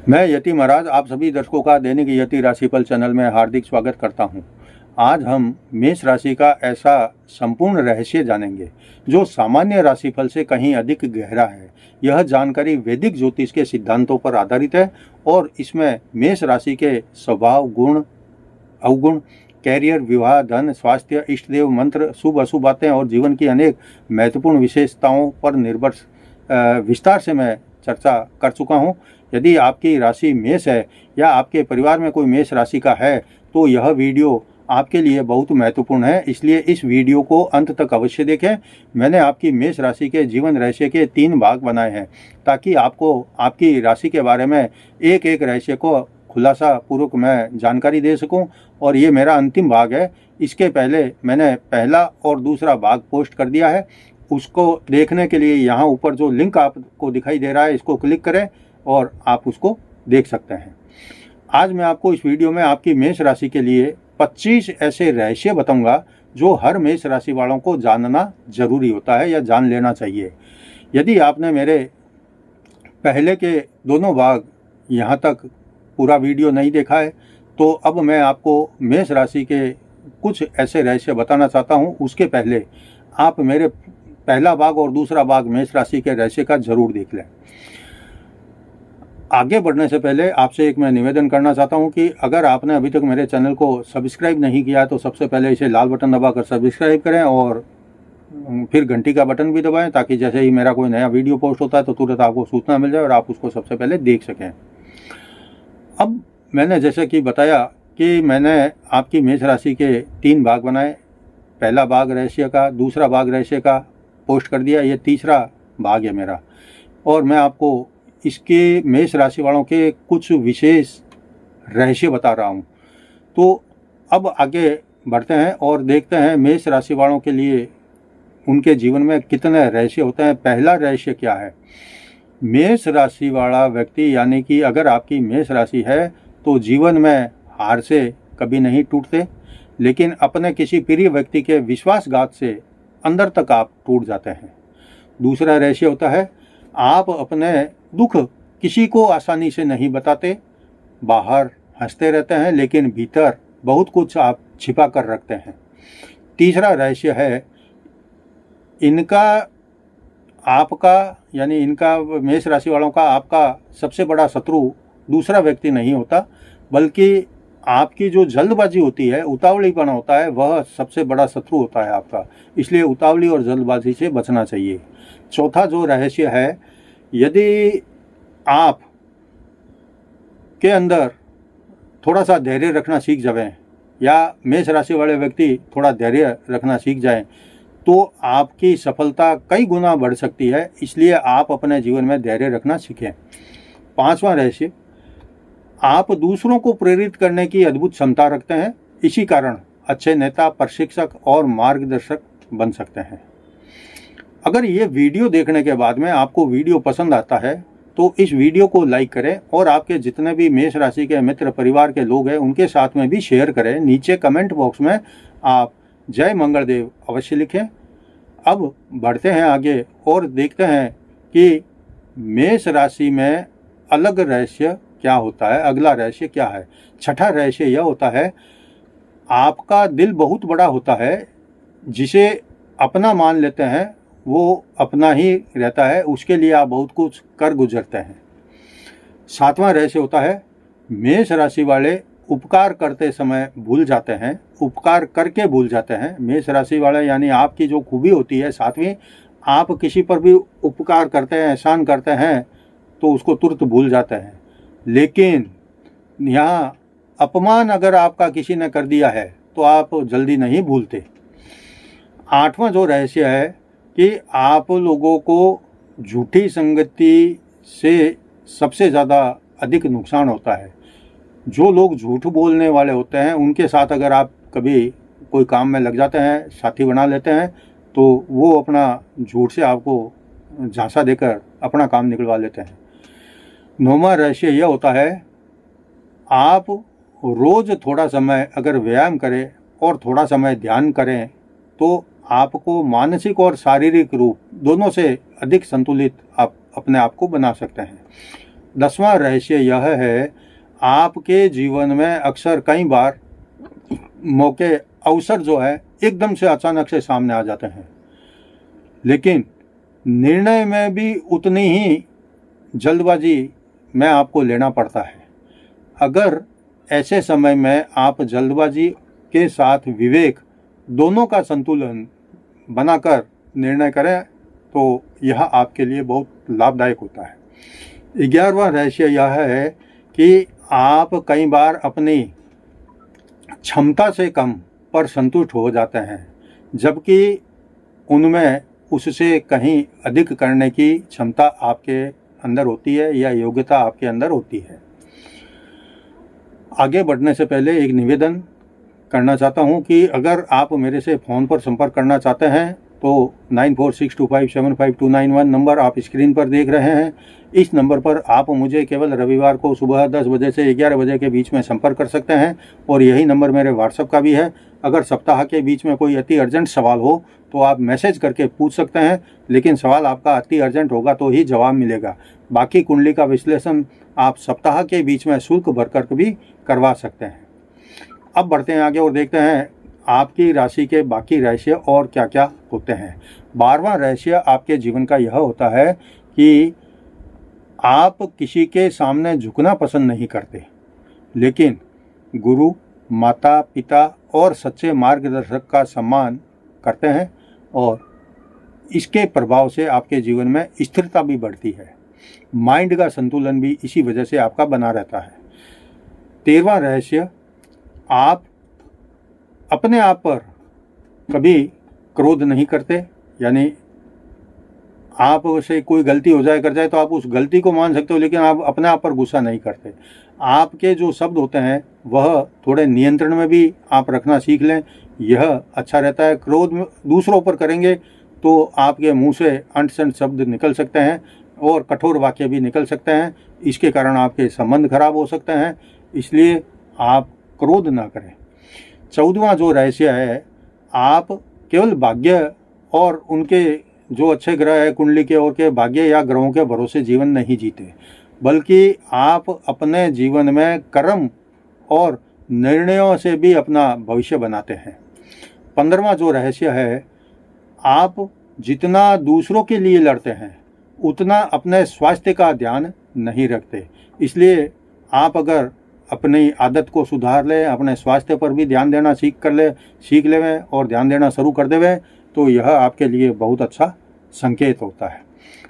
मैं यति महाराज आप सभी दर्शकों का दैनिक यति राशिफल चैनल में हार्दिक स्वागत करता हूं। आज हम मेष राशि का ऐसा संपूर्ण रहस्य जानेंगे जो सामान्य राशिफल से कहीं अधिक गहरा है। यह जानकारी वैदिक ज्योतिष के सिद्धांतों पर आधारित है और इसमें मेष राशि के स्वभाव, गुण, अवगुण, कैरियर, विवाह, धन, स्वास्थ्य, इष्ट देव, मंत्र, शुभ अशुभ बातें और जीवन की अनेक महत्वपूर्ण विशेषताओं पर निर्भर विस्तार से मैं चर्चा कर चुका हूं। यदि आपकी राशि मेष है या आपके परिवार में कोई मेष राशि का है तो यह वीडियो आपके लिए बहुत महत्वपूर्ण है, इसलिए इस वीडियो को अंत तक अवश्य देखें। मैंने आपकी मेष राशि के जीवन रहस्य के 3 भाग बनाए हैं ताकि आपको आपकी राशि के बारे में एक एक रहस्य को खुलासा पूर्वक मैं जानकारी दे सकूं। और ये मेरा अंतिम भाग है। इसके पहले मैंने पहला और दूसरा भाग पोस्ट कर दिया है, उसको देखने के लिए यहाँ ऊपर जो लिंक आपको दिखाई दे रहा है इसको क्लिक करें और आप उसको देख सकते हैं। आज मैं आपको इस वीडियो में आपकी मेष राशि के लिए 25 ऐसे रहस्य बताऊंगा जो हर मेष राशि वालों को जानना जरूरी होता है या जान लेना चाहिए। यदि आपने मेरे पहले के दोनों भाग यहाँ तक पूरा वीडियो नहीं देखा है तो अब मैं आपको मेष राशि के कुछ ऐसे रहस्य बताना चाहता हूँ। उसके पहले आप मेरे पहला भाग और दूसरा भाग मेष राशि के रहस्य का जरूर देख लें। आगे बढ़ने से पहले आपसे एक मैं निवेदन करना चाहता हूं कि अगर आपने अभी तक मेरे चैनल को सब्सक्राइब नहीं किया तो सबसे पहले इसे लाल बटन दबाकर सब्सक्राइब करें और फिर घंटी का बटन भी दबाएं ताकि जैसे ही मेरा कोई नया वीडियो पोस्ट होता है तो तुरंत आपको सूचना मिल जाए और आप उसको सबसे पहले देख सकें। अब मैंने जैसे कि बताया कि मैंने आपकी मेष राशि के 3 भाग बनाए। पहला भाग रहस्य का, दूसरा भाग रहस्य का पोस्ट कर दिया, ये तीसरा भाग है मेरा। और मैं आपको इसके मेष राशि वालों के कुछ विशेष रहस्य बता रहा हूं। तो अब आगे बढ़ते हैं और देखते हैं मेष राशि वालों के लिए उनके जीवन में कितने रहस्य होते हैं। पहला रहस्य क्या है? मेष राशि वाला व्यक्ति, यानी कि अगर आपकी मेष राशि है तो जीवन में हार से कभी नहीं टूटते, लेकिन अपने किसी प्रिय व्यक्ति के विश्वासघात से अंदर तक आप टूट जाते हैं। दूसरा रहस्य होता है आप अपने दुख किसी को आसानी से नहीं बताते, बाहर हंसते रहते हैं लेकिन भीतर बहुत कुछ आप छिपा कर रखते हैं। तीसरा रहस्य है इनका आपका, यानी इनका मेष राशि वालों का आपका सबसे बड़ा शत्रु दूसरा व्यक्ति नहीं होता, बल्कि आपकी जो जल्दबाजी होती है, उतावलीपना होता है, वह सबसे बड़ा शत्रु होता है आपका। इसलिए उतावली और जल्दबाजी से बचना चाहिए। चौथा जो रहस्य है, यदि आप के अंदर थोड़ा सा धैर्य रखना सीख जाएं या मेष राशि वाले व्यक्ति थोड़ा धैर्य रखना सीख जाएं तो आपकी सफलता कई गुना बढ़ सकती है। इसलिए आप अपने जीवन में धैर्य रखना सीखें। 5वां रहस्य, आप दूसरों को प्रेरित करने की अद्भुत क्षमता रखते हैं, इसी कारण अच्छे नेता, प्रशिक्षक और मार्गदर्शक बन सकते हैं। अगर ये वीडियो देखने के बाद में आपको वीडियो पसंद आता है तो इस वीडियो को लाइक करें और आपके जितने भी मेष राशि के मित्र परिवार के लोग हैं उनके साथ में भी शेयर करें। नीचे कमेंट बॉक्स में आप जय मंगलदेव अवश्य लिखें। अब बढ़ते हैं आगे और देखते हैं कि मेष राशि में अलग रहस्य क्या होता है। अगला रहस्य क्या है? छठा रहस्य यह होता है आपका दिल बहुत बड़ा होता है, जिसे अपना मान लेते हैं वो अपना ही रहता है, उसके लिए आप बहुत कुछ कर गुजरते हैं। 7वां रहस्य होता है मेष राशि वाले उपकार करते समय भूल जाते हैं, उपकार करके भूल जाते हैं। मेष राशि वाले यानी आपकी जो खूबी होती है 7वीं, आप किसी पर भी उपकार करते हैं, एहसान करते हैं तो उसको तुरंत भूल जाते हैं, लेकिन यहाँ अपमान अगर आपका किसी ने कर दिया है तो आप जल्दी नहीं भूलते। 8वां जो रहस्य है कि आप लोगों को झूठी संगति से सबसे ज़्यादा अधिक नुकसान होता है। जो लोग झूठ बोलने वाले होते हैं उनके साथ अगर आप कभी कोई काम में लग जाते हैं, साथी बना लेते हैं, तो वो अपना झूठ से आपको झांसा देकर अपना काम निकलवा लेते हैं। 9वां रहस्य यह होता है आप रोज़ थोड़ा समय अगर व्यायाम करें और थोड़ा समय ध्यान करें तो आपको मानसिक और शारीरिक रूप दोनों से अधिक संतुलित आप अपने आप को बना सकते हैं। 10वां रहस्य यह है, आपके जीवन में अक्सर कई बार मौके, अवसर जो है एकदम से अचानक से सामने आ जाते हैं, लेकिन निर्णय में भी उतनी ही जल्दबाजी में आपको लेना पड़ता है। अगर ऐसे समय में आप जल्दबाजी के साथ विवेक दोनों का संतुलन बनाकर निर्णय करें तो यह आपके लिए बहुत लाभदायक होता है। 11वां रहस्य यह है कि आप कई बार अपनी क्षमता से कम पर संतुष्ट हो जाते हैं, जबकि उनमें उससे कहीं अधिक करने की क्षमता आपके अंदर होती है या योग्यता आपके अंदर होती है। आगे बढ़ने से पहले एक निवेदन करना चाहता हूं कि अगर आप मेरे से फ़ोन पर संपर्क करना चाहते हैं तो 9462575291 नंबर आप स्क्रीन पर देख रहे हैं। इस नंबर पर आप मुझे केवल रविवार को सुबह 10 बजे से 11 बजे के बीच में संपर्क कर सकते हैं और यही नंबर मेरे व्हाट्सएप का भी है। अगर सप्ताह के बीच में कोई अति अर्जेंट सवाल हो तो आप मैसेज करके पूछ सकते हैं, लेकिन सवाल आपका अति अर्जेंट होगा तो ही जवाब मिलेगा। बाकी कुंडली का विश्लेषण आप सप्ताह के बीच में शुल्क भरकर भी करवा सकते हैं। अब बढ़ते हैं आगे और देखते हैं आपकी राशि के बाकी रहस्य और क्या क्या होते हैं। 12वां रहस्य आपके जीवन का यह होता है कि आप किसी के सामने झुकना पसंद नहीं करते, लेकिन गुरु, माता पिता और सच्चे मार्गदर्शक का सम्मान करते हैं और इसके प्रभाव से आपके जीवन में स्थिरता भी बढ़ती है। माइंड का संतुलन भी इसी वजह से आपका बना रहता है। 13वां रहस्य, आप अपने आप पर कभी क्रोध नहीं करते, यानी आप से कोई गलती हो जाए कर जाए तो आप उस गलती को मान सकते हो, लेकिन आप अपने आप पर गुस्सा नहीं करते। आपके जो शब्द होते हैं वह थोड़े नियंत्रण में भी आप रखना सीख लें, यह अच्छा रहता है। क्रोध में दूसरों पर करेंगे तो आपके मुंह से अंट-शंट शब्द निकल सकते हैं और कठोर वाक्य भी निकल सकते हैं। इसके कारण आपके संबंध खराब हो सकते हैं, इसलिए आप क्रोध ना करें। 14वां जो रहस्य है, आप केवल भाग्य और उनके जो अच्छे ग्रह है कुंडली के और के भाग्य या ग्रहों के भरोसे जीवन नहीं जीते, बल्कि आप अपने जीवन में कर्म और निर्णयों से भी अपना भविष्य बनाते हैं। 15वां जो रहस्य है, आप जितना दूसरों के लिए लड़ते हैं उतना अपने स्वास्थ्य का ध्यान नहीं रखते, इसलिए आप अगर अपनी आदत को सुधार लें, अपने स्वास्थ्य पर भी ध्यान देना सीख लें और ध्यान देना शुरू कर देवें तो यह आपके लिए बहुत अच्छा संकेत होता है।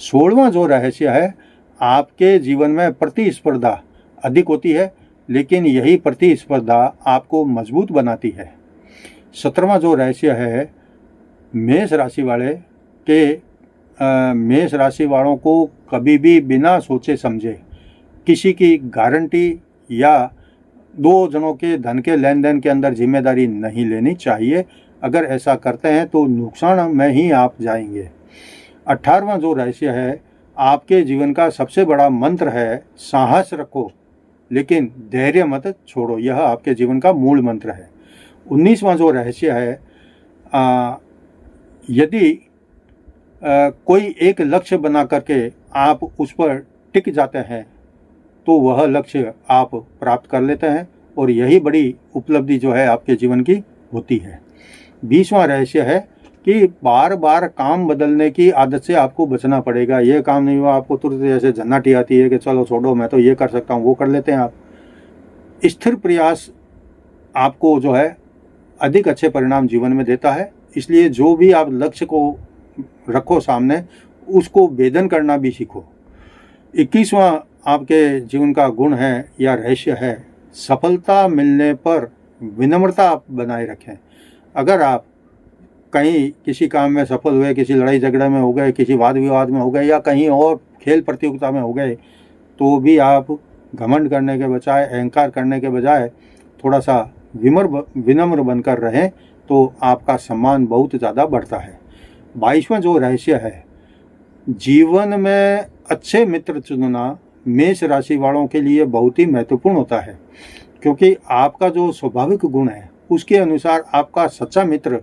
16वां जो रहस्य है, आपके जीवन में प्रतिस्पर्धा अधिक होती है, लेकिन यही प्रतिस्पर्धा आपको मजबूत बनाती है। 17वां जो रहस्य है, मेष राशि वालों को कभी भी बिना सोचे समझे किसी की गारंटी या दो जनों के धन के लेन देन के अंदर जिम्मेदारी नहीं लेनी चाहिए। अगर ऐसा करते हैं तो नुकसान में ही आप जाएंगे। 18वां जो रहस्य है, आपके जीवन का सबसे बड़ा मंत्र है, साहस रखो लेकिन धैर्य मत छोड़ो, यह आपके जीवन का मूल मंत्र है। 19वां जो रहस्य है, यदि कोई एक लक्ष्य बना करके आप उस पर टिक जाते हैं तो वह लक्ष्य आप प्राप्त कर लेते हैं और यही बड़ी उपलब्धि जो है आपके जीवन की होती है। 20वां रहस्य है कि बार बार काम बदलने की आदत से आपको बचना पड़ेगा। ये काम नहीं हुआ, आपको तुरंत जैसे झन्नाटी आती है कि चलो छोड़ो, मैं तो ये कर सकता हूँ, वो कर लेते हैं आप। स्थिर प्रयास आपको जो है अधिक अच्छे परिणाम जीवन में देता है, इसलिए जो भी आप लक्ष्य को रखो सामने, उसको भेदन करना भी सीखो। 21वां आपके जीवन का गुण है या रहस्य है, सफलता मिलने पर विनम्रता बनाए रखें। अगर आप कहीं किसी काम में सफल हुए, किसी लड़ाई झगड़े में हो गए, किसी वाद विवाद में हो गए या कहीं और खेल प्रतियोगिता में हो गए, तो भी आप घमंड करने के बजाय, अहंकार करने के बजाय थोड़ा सा विनम्र बनकर रहें तो आपका सम्मान बहुत ज़्यादा बढ़ता है। 22वां जो रहस्य है, जीवन में अच्छे मित्र चुनना मेष राशि वालों के लिए बहुत ही महत्वपूर्ण होता है, क्योंकि आपका जो स्वाभाविक गुण है उसके अनुसार आपका सच्चा मित्र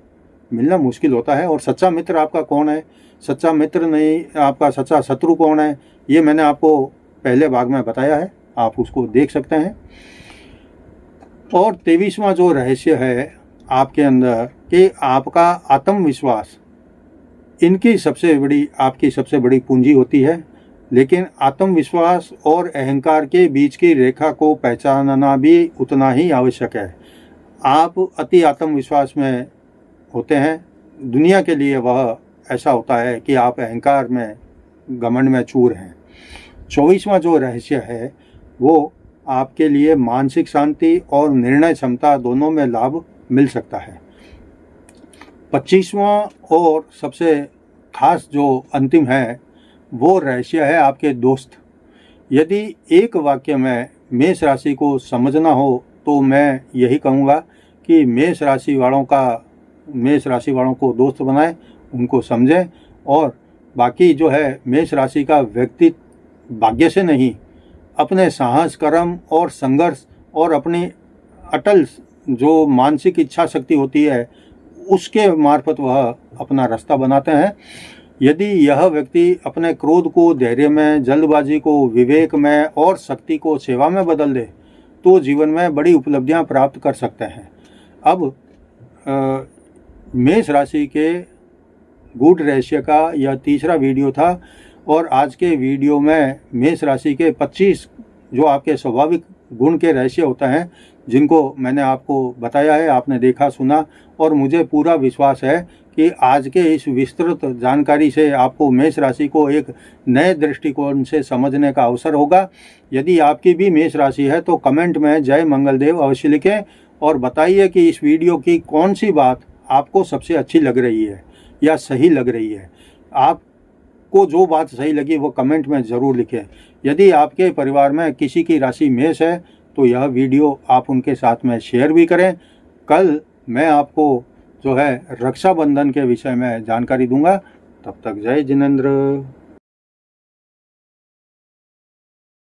मिलना मुश्किल होता है। और सच्चा मित्र आपका कौन है, सच्चा मित्र नहीं, आपका सच्चा शत्रु कौन है, ये मैंने आपको पहले भाग में बताया है, आप उसको देख सकते हैं। और 23वां जो रहस्य है आपके अंदर कि आपका आत्मविश्वास आपकी सबसे बड़ी पूंजी होती है। लेकिन आत्मविश्वास और अहंकार के बीच की रेखा को पहचानना भी उतना ही आवश्यक है। आप अति आत्मविश्वास में होते हैं, दुनिया के लिए वह ऐसा होता है कि आप अहंकार में, घमंड में चूर हैं। 24वां जो रहस्य है वो आपके लिए मानसिक शांति और निर्णय क्षमता दोनों में लाभ मिल सकता है। 25वां और सबसे खास जो अंतिम है वो रहस्य है आपके दोस्त। यदि एक वाक्य में मेष राशि को समझना हो तो मैं यही कहूँगा कि मेष राशि वालों को दोस्त बनाएं, उनको समझें। और बाकी जो है मेष राशि का व्यक्तित्व भाग्य से नहीं, अपने साहस, कर्म और संघर्ष और अपनी अटल जो मानसिक इच्छा शक्ति होती है उसके मार्फत वह अपना रास्ता बनाते हैं। यदि यह व्यक्ति अपने क्रोध को धैर्य में, जल्दबाजी को विवेक में और शक्ति को सेवा में बदल दे तो जीवन में बड़ी उपलब्धियां प्राप्त कर सकते हैं। अब मेष राशि के गुड रहस्य का यह तीसरा वीडियो था और आज के वीडियो में मेष राशि के 25 जो आपके स्वाभाविक गुण के रहस्य होते हैं जिनको मैंने आपको बताया है, आपने देखा, सुना। और मुझे पूरा विश्वास है कि आज के इस विस्तृत जानकारी से आपको मेष राशि को एक नए दृष्टिकोण से समझने का अवसर होगा। यदि आपकी भी मेष राशि है तो कमेंट में जय मंगलदेव अवश्य लिखें और बताइए कि इस वीडियो की कौन सी बात आपको सबसे अच्छी लग रही है या सही लग रही है। आपको जो बात सही लगी वो कमेंट में ज़रूर लिखें। यदि आपके परिवार में किसी की राशि मेष है तो यह वीडियो आप उनके साथ में शेयर भी करें। कल मैं आपको जो है रक्षाबंधन के विषय में जानकारी दूंगा। तब तक जय जिनेंद्र।